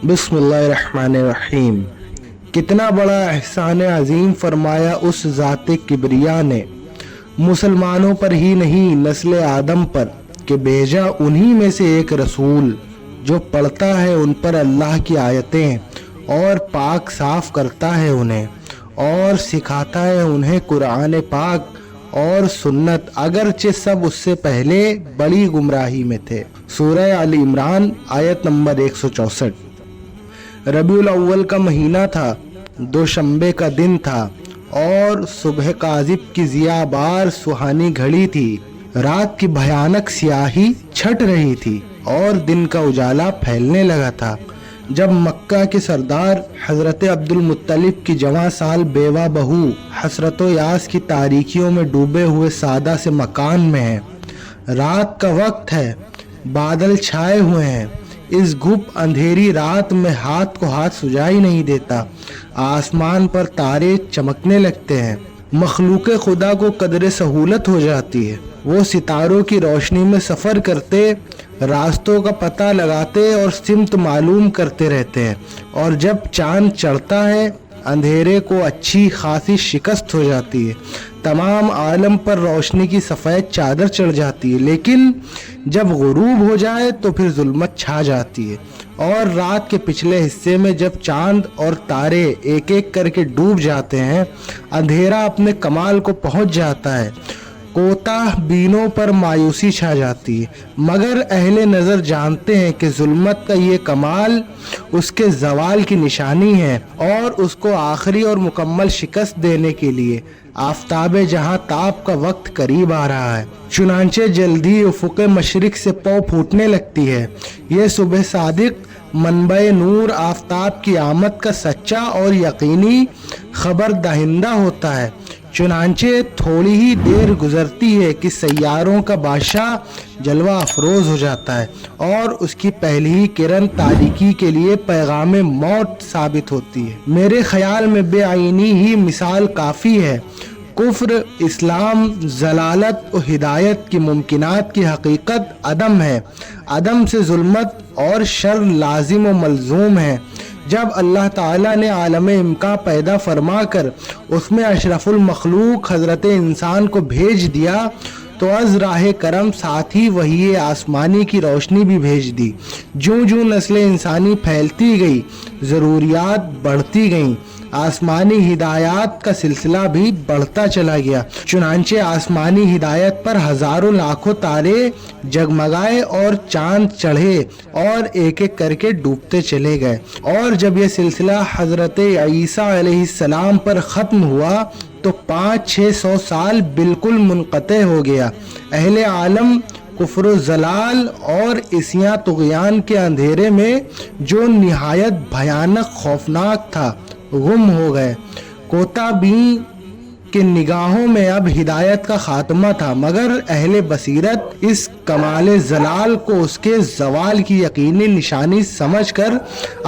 बिस्मिल्लाहिर्रहमानिर्रहीम। कितना बड़ा एहसान अजीम फरमाया उस ज़ाते किबरिया ने, मुसलमानों पर ही नहीं नस्ल आदम पर, कि भेजा उन्हीं में से एक रसूल जो पढ़ता है उन पर अल्लाह की आयतें और पाक साफ करता है उन्हें और सिखाता है उन्हें कुरान पाक और सुन्नत, अगरचे सब उससे पहले बड़ी गुमराही में थे। सूरह आल इमरान आयत नंबर 164। रबीउल अव्वल का महीना था, दोशंबे का दिन था और सुबह काजिब की ज़ियाबार सुहानी घड़ी थी। रात की भयानक स्याही छट रही थी और दिन का उजाला फैलने लगा था जब मक्का के सरदार हज़रत अब्दुल मुत्तलिब की जवां साल बेवा बहू हसरत यास की तारीकियों में डूबे हुए सादा से मकान में है। रात का वक्त है, बादल छाए हुए हैं। इस गुप अंधेरी रात में हाथ को हाथ सुझाई नहीं देता। आसमान पर तारे चमकने लगते हैं। मखलूक खुदा को कदरे सहूलत हो जाती है। वो सितारों की रोशनी में सफ़र करते, रास्तों का पता लगाते और सिमत मालूम करते रहते हैं। और जब चांद चढ़ता है अंधेरे को अच्छी खासी शिकस्त हो जाती है। तमाम आलम पर रोशनी की सफ़ेद चादर चढ़ जाती है। लेकिन जब गुरूब हो जाए तो फिर जुल्मत छा जाती है और रात के पिछले हिस्से में जब चांद और तारे एक एक करके डूब जाते हैं, अंधेरा अपने कमाल को पहुंच जाता है। कोताह बीनों पर मायूसी छा जाती है, मगर अहले नज़र जानते हैं कि जुल्मत का ये कमाल उसके जवाल की निशानी है और उसको आखिरी और मुकम्मल शिकस्त देने के लिए आफताब जहां ताब का वक्त करीब आ रहा है। चुनांचे जल्दी उफ़ुक़ मशरिक से पौ फूटने लगती है। ये सुबह सादिक मनबे नूर आफताब की आमद का सच्चा और यकीनी खबर दहिंदा होता है। चुनांचे थोड़ी ही देर गुजरती है कि सैयारों का बादशाह जलवा अफरोज हो जाता है और उसकी पहली ही किरण तारीकी के लिए पैगाम मौत साबित होती है। मेरे ख्याल में बेआईनी ही मिसाल काफ़ी है। कुफ्र, इस्लाम, जलालत और हिदायत की मुमकिनात की हकीकत अदम है। अदम से जुल्मत और शर लाजिम व मलजूम है। जब अल्लाह ताला ने आलम इम्का पैदा फरमा कर उसमें अशरफुल मखलूक हज़रत इंसान को भेज दिया तो अज़ राह करम साथ ही वही आसमानी की रोशनी भी भेज दी। जूं जूं नस्ल इंसानी फैलती गई, ज़रूरियात बढ़ती गईं, आसमानी हिदायत का सिलसिला भी बढ़ता चला गया। चुनांचे आसमानी हिदायत पर हजारों लाखों तारे जगमगाए और चांद चढ़े और एक एक करके डूबते चले गए। और जब यह सिलसिला हजरत ईसा अलैहिस्सलाम पर ख़त्म हुआ तो 500-600 साल बिल्कुल मुनक़ते हो गया। अहले आलम कुफ्र जलाल और इसियां तुग़यान के अंधेरे में जो निहायत भयानक खौफनाक था गुम हो गए। कोताबी के निगाहों में अब हिदायत का खात्मा था, मगर अहले बसीरत इस कमाल जलाल को उसके जवाल की यकीनी निशानी समझकर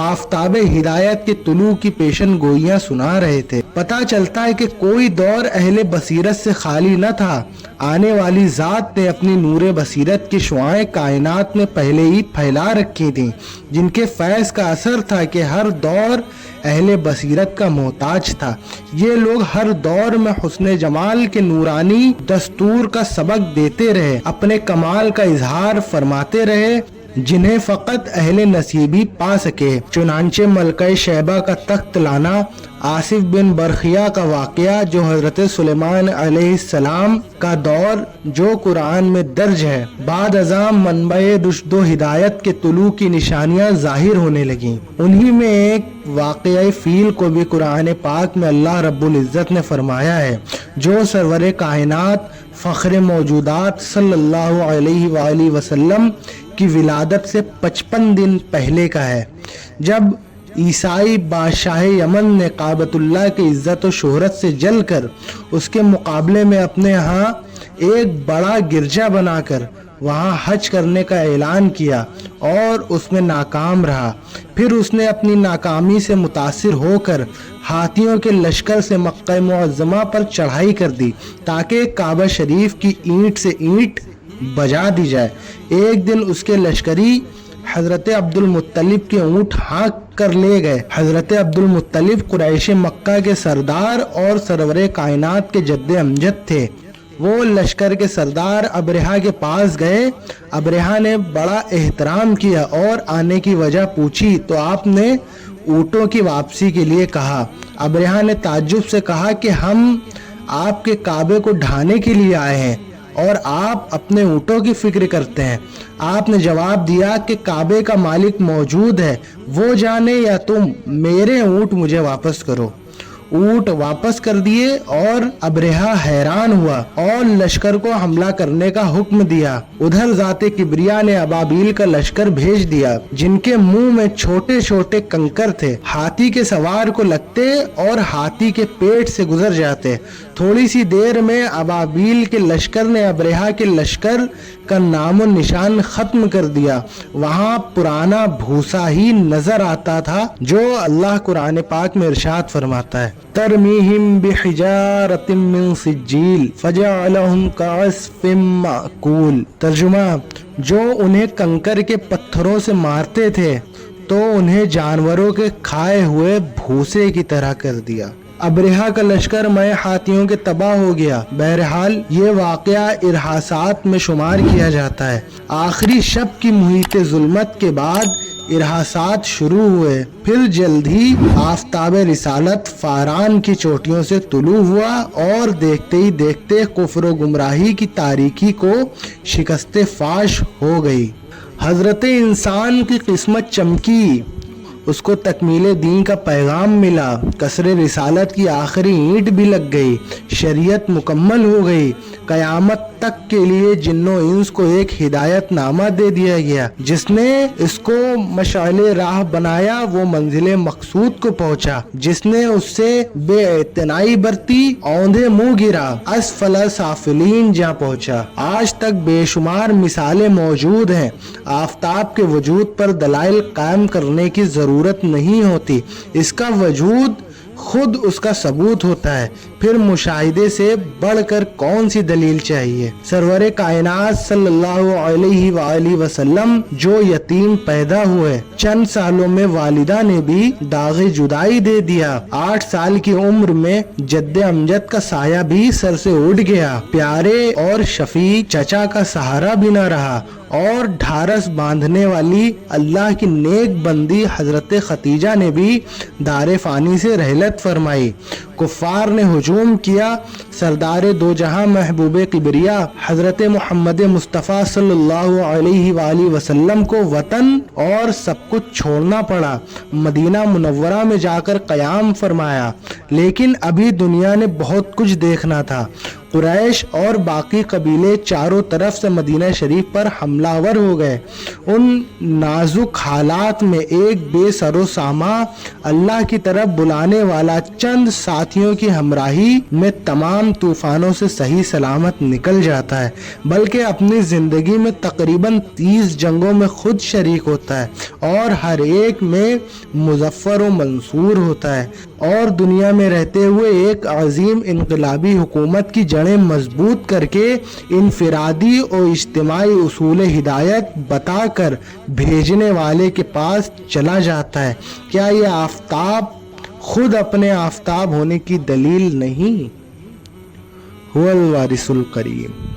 आफताब हिदायत के तुलू की पेशन गोइयां सुना रहे थे। पता चलता है कि कोई दौर अहले बसीरत से खाली न था। आने वाली ज़ात ने अपनी नूर बसीरत की शुआएं कायनात में पहले ही फैला रखी थी, जिनके फैज़ का असर था कि हर दौर अहले बसीरत का मोहताज था। ये लोग हर दौर में हुस्न जमाल के नूरानी दस्तूर का सबक देते रहे, अपने कमाल का इजहार फरमाते रहे, जिन्हें फ़कत अहले नसीबी पा सके। चुनांचे मलका शैबा का तख्त लाना, आसिफ बिन बरखिया का वाक़या जो हज़रत सुलेमान अलैहिस्सलाम का दौर जो कुरान में दर्ज है, बाद अज़ाम मनबे रुश्द व हिदायत के तुलू की निशानियाँ ज़ाहिर होने लगीं। उन्हीं में एक वाक़या फ़ील को भी कुरान पाक में अल्लाह रब्बुल इज़्ज़त ने फरमाया है, जो सरवर कायनात फ़ख्र मौजूदात सल्लल्लाहु अलैहि वसल्लम की विलादत से 55 दिन पहले का है, जब ईसाई बादशाह यमन ने काबतुल्लाह की इज़्ज़त और शोहरत से जलकर उसके मुकाबले में अपने यहाँ एक बड़ा गिरजा बनाकर वहाँ हज करने का ऐलान किया और उसमें नाकाम रहा। फिर उसने अपनी नाकामी से मुतासिर होकर हाथियों के लश्कर से मक्का मुअज़्ज़मा पर चढ़ाई कर दी ताकि काबा शरीफ की ईंट से ईंट बजा दी जाए। एक दिन उसके लश्करी حضرت عبد المطلب کے اونٹ ہانک کر لے گئے۔ حضرت عبد المطلب قریش مکہ کے سردار اور سرور کائنات کے جد امجد تھے۔ وہ لشکر کے سردار ابرہہ کے پاس گئے۔ ابرہہ نے بڑا احترام کیا اور آنے کی وجہ پوچھی تو آپ نے اونٹوں کی واپسی کے لیے کہا۔ ابرہہ نے تعجب سے کہا کہ ہم آپ کے کعبے کو ڈھانے کے لیے آئے ہیں اور آپ اپنے اونٹوں کی فکر کرتے ہیں۔ آپ نے جواب دیا کہ کعبے کا مالک موجود ہے، وہ جانے یا تم، میرے اونٹ مجھے واپس کرو۔ اونٹ واپس کر دیے اور ابرہہ حیران ہوا اور لشکر کو حملہ کرنے کا حکم دیا۔ ادھر ذات کبریا نے ابابیل کا لشکر بھیج دیا جن کے منہ میں چھوٹے چھوٹے کنکر تھے، ہاتھی کے سوار کو لگتے اور ہاتھی کے پیٹ سے گزر جاتے۔ تھوڑی سی دیر میں ابابیل کے لشکر نے ابرہہ کے لشکر کا نام و نشان ختم کر دیا۔ وہاں پرانا بھوسا ہی نظر آتا تھا جو اللہ قرآن پاک میں ارشاد فرماتا ہے، ترمیہم بحجارۃ من سجیل فجعلہم کعصف مأکول۔ ترجمہ، جو انہیں کنکر کے پتھروں سے مارتے تھے تو انہیں جانوروں کے کھائے ہوئے بھوسے کی طرح کر دیا۔ ابرہہ کا لشکر مئے ہاتھیوں کے تباہ ہو گیا۔ بہرحال یہ واقعہ ارہاسات میں شمار کیا جاتا ہے۔ آخری شب کی محیط ظلمت کے بعد ارہاسات شروع ہوئے، پھر جلد ہی آفتاب رسالت فاران کی چوٹیوں سے طلوع ہوا اور دیکھتے ہی دیکھتے کفر و گمراہی کی تاریکی کو شکست فاش ہو گئی۔ حضرت انسان کی قسمت چمکی، اس کو تکمیل دین کا پیغام ملا، کسر رسالت کی آخری اینٹ بھی لگ گئی، شریعت مکمل ہو گئی۔ قیامت تک کے لیے جن و انس کو ایک ہدایت نامہ دے دیا گیا، جس نے اس کو مشعل راہ بنایا وہ منزل مقصود کو پہنچا، جس نے اس سے بے اعتنائی برتی اوندھے منہ گرا، اسفل سافلین جا پہنچا۔ آج تک بے شمار مثالیں موجود ہیں۔ آفتاب کے وجود پر دلائل قائم کرنے کی ضرورت نہیں ہوتی، اس کا وجود خود اس کا ثبوت ہوتا ہے، پھر مشاہدے سے بڑھ کر کون سی دلیل چاہیے۔ سرور کائنات صلی اللہ علیہ وآلہ وسلم جو یتیم پیدا ہوئے، چند سالوں میں والدہ نے بھی داغ جدائی دے دیا، 8 سال کی عمر میں جد امجد کا سایہ بھی سر سے اٹھ گیا، پیارے اور شفیق چچا کا سہارا بھی نہ رہا، اور ڈھارس باندھنے والی اللہ کی نیک بندی حضرت ختیجہ نے بھی دار فانی سے رحلت فرمائی۔ کفار نے ہجوم کیا، سردار دو جہاں محبوب کبریا حضرت محمد مصطفیٰ صلی اللہ علیہ وآلہ وسلم کو وطن اور سب کچھ چھوڑنا پڑا، مدینہ منورہ میں جا کر قیام فرمایا، لیکن ابھی دنیا نے بہت کچھ دیکھنا تھا۔ قریش اور باقی قبیلے چاروں طرف سے مدینہ شریف پر حملہ آور ہو گئے۔ ان نازک حالات میں ایک بے سر و ساماں اللہ کی طرف بلانے والا چند ساتھیوں کی ہمراہی میں تمام طوفانوں سے صحیح سلامت نکل جاتا ہے، بلکہ اپنی زندگی میں تقریباً 30 جنگوں میں خود شریک ہوتا ہے اور ہر ایک میں مظفر و منصور ہوتا ہے، اور دنیا میں رہتے ہوئے ایک عظیم انقلابی حکومت کی جڑیں مضبوط کر کے انفرادی اور اجتماعی اصول ہدایت بتا کر بھیجنے والے کے پاس چلا جاتا ہے۔ کیا یہ آفتاب خود اپنے آفتاب ہونے کی دلیل نہیں؟ هو الوارث الکریم۔